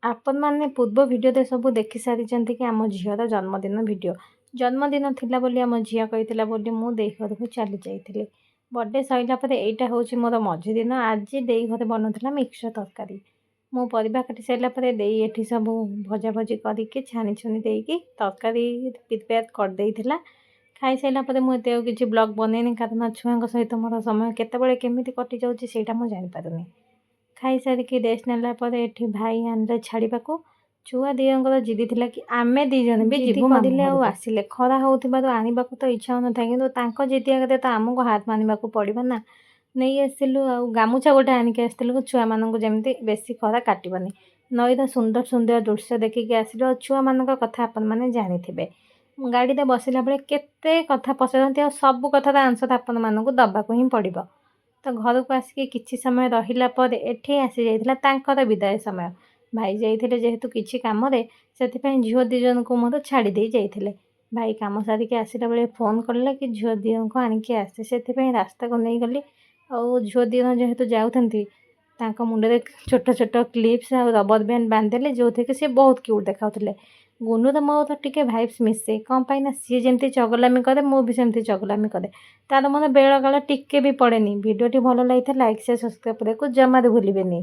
ଆପଣମାନେ ପୂର୍ବ ଭିଡ଼ିଓରେ ସବୁ ଦେଖି ସାରିଛନ୍ତି କି ଆମ ଝିଅର ଜନ୍ମଦିନ ଭିଡ଼ିଓ। ଜନ୍ମଦିନ ଥିଲା ବୋଲି ଆମ ଝିଅ କହିଥିଲା ବୋଲି ମୁଁ ଦେଇ ଘରକୁ ଚାଲି ଯାଇଥିଲି। ବର୍ଥଡ଼େ ସରିଲା ପରେ ଏଇଟା ହେଉଛି ମୋର ମଝି ଦିନ। ଆଜି ଦେଇ ଘରେ ବନୁଥିଲା ମିକ୍ସଚର ତରକାରୀ। ମୁଁ ପରିବା କାଟି ସାରିଲା ପରେ ଦେଇ ଏଠି ସବୁ ଭଜାଭଜି କରିକି ଛାଣିଛୁଣି ଦେଇକି ତରକାରୀ ପ୍ରିପେୟାର କରିଦେଇଥିଲା। ଖାଇସାରିଲା ପରେ ମୁଁ ଏତେ ଆଉ କିଛି ବ୍ଲଗ୍ ବନେଇନି, କାରଣ ଛୁଆଙ୍କ ସହିତ ମୋର ସମୟ କେତେବେଳେ କେମିତି କଟିଯାଉଛି ସେଇଟା ମୁଁ ଜାଣିପାରୁନି। ଖାଇସାରିକି ରେଷ୍ଟ ନେଲା ପରେ ଏଠି ଭାଇ ଆଣିଲେ ଛାଡ଼ିବାକୁ। ଛୁଆ ଦିଜଣଙ୍କର ଜିଦି ଥିଲା କି ଆମେ ଦୁଇ ଜଣ ବି ଯିବୁ କରିଲେ ଆଉ ଆସିଲେ। ଖରା ହେଉଥିବାରୁ ଆଣିବାକୁ ତ ଇଚ୍ଛା ହେଉନଥାଏ, କିନ୍ତୁ ତାଙ୍କ ଜିଦି ଆଗରେ ତ ଆମକୁ ହାର ମାନିବାକୁ ପଡ଼ିବ ନା। ନେଇ ଆସିଲୁ ଆଉ ଗାମୁଛା ଗୋଟେ ଆଣିକି ଆସିଥିଲୁ ଛୁଆମାନଙ୍କୁ ଯେମିତି ବେଶୀ ଖରା କାଟିବନି। ନଈର ସୁନ୍ଦର ସୁନ୍ଦର ଦୃଶ୍ୟ ଦେଖିକି ଆସିଲୁ। ଆଉ ଛୁଆମାନଙ୍କ କଥା ଆପଣମାନେ ଜାଣିଥିବେ, ଗାଡ଼ିରେ ବସିଲା ବେଳେ କେତେ କଥା ପଚାରନ୍ତି, ଆଉ ସବୁ କଥାର ଆନ୍ସର ଆପଣମାନଙ୍କୁ ଦେବାକୁ ହିଁ ପଡ଼ିବ। ତ ଘରକୁ ଆସିକି କିଛି ସମୟ ରହିଲା ପରେ ଏଠି ଆସିଯାଇଥିଲା ତାଙ୍କର ବିଦାୟ ସମୟ। ଭାଇ ଯାଇଥିଲେ ଯେହେତୁ କିଛି କାମରେ, ସେଥିପାଇଁ ଝିଅ ଦୁଇ ଜଣଙ୍କୁ ମୋର ଛାଡ଼ି ଦେଇ ଯାଇଥିଲେ। ଭାଇ କାମ ସାରିକି ଆସିଲା ବେଳେ ଫୋନ୍ କଲେ କି ଝିଅ ଦୁଇ ଜଣଙ୍କୁ ଆଣିକି ଆସେ, ସେଥିପାଇଁ ରାସ୍ତାକୁ ନେଇଗଲି। ଆଉ ଝିଅ ଦୁଇ ଜଣ ଯେହେତୁ ଯାଉଛନ୍ତି, ତାଙ୍କ ମୁଣ୍ଡରେ ଛୋଟ ଛୋଟ କ୍ଲିପ୍ସ ଆଉ ରବର ବ୍ୟାଣ୍ଡ ବାନ୍ଧିଦେଲେ, ଯେଉଁଥିରେ ସେ ବହୁତ କ୍ୟୁଟ୍ ଦେଖାଉଥିଲେ। ଗୁନୁର ମୋର ଟିକେ ଭାଇବ୍ସ ମିଶେ, କ'ଣ ପାଇଁ ନା ସିଏ ଯେମିତି ଚଗଲାମି କରେ ମୁଁ ବି ସେମିତି ଚଗଲାମି କରେ। ତାର ମୋର ବେଳ କାଳ ଟିକେ ବି ପଡ଼େନି। ଭିଡ଼ିଓଟି ଭଲ ଲାଗିଥାଏ ଲାଇକ୍ ସେୟାର ସବସ୍କ୍ରାଇବ୍ କରିବାକୁ ଜମାରୁ ଭୁଲିବେନି।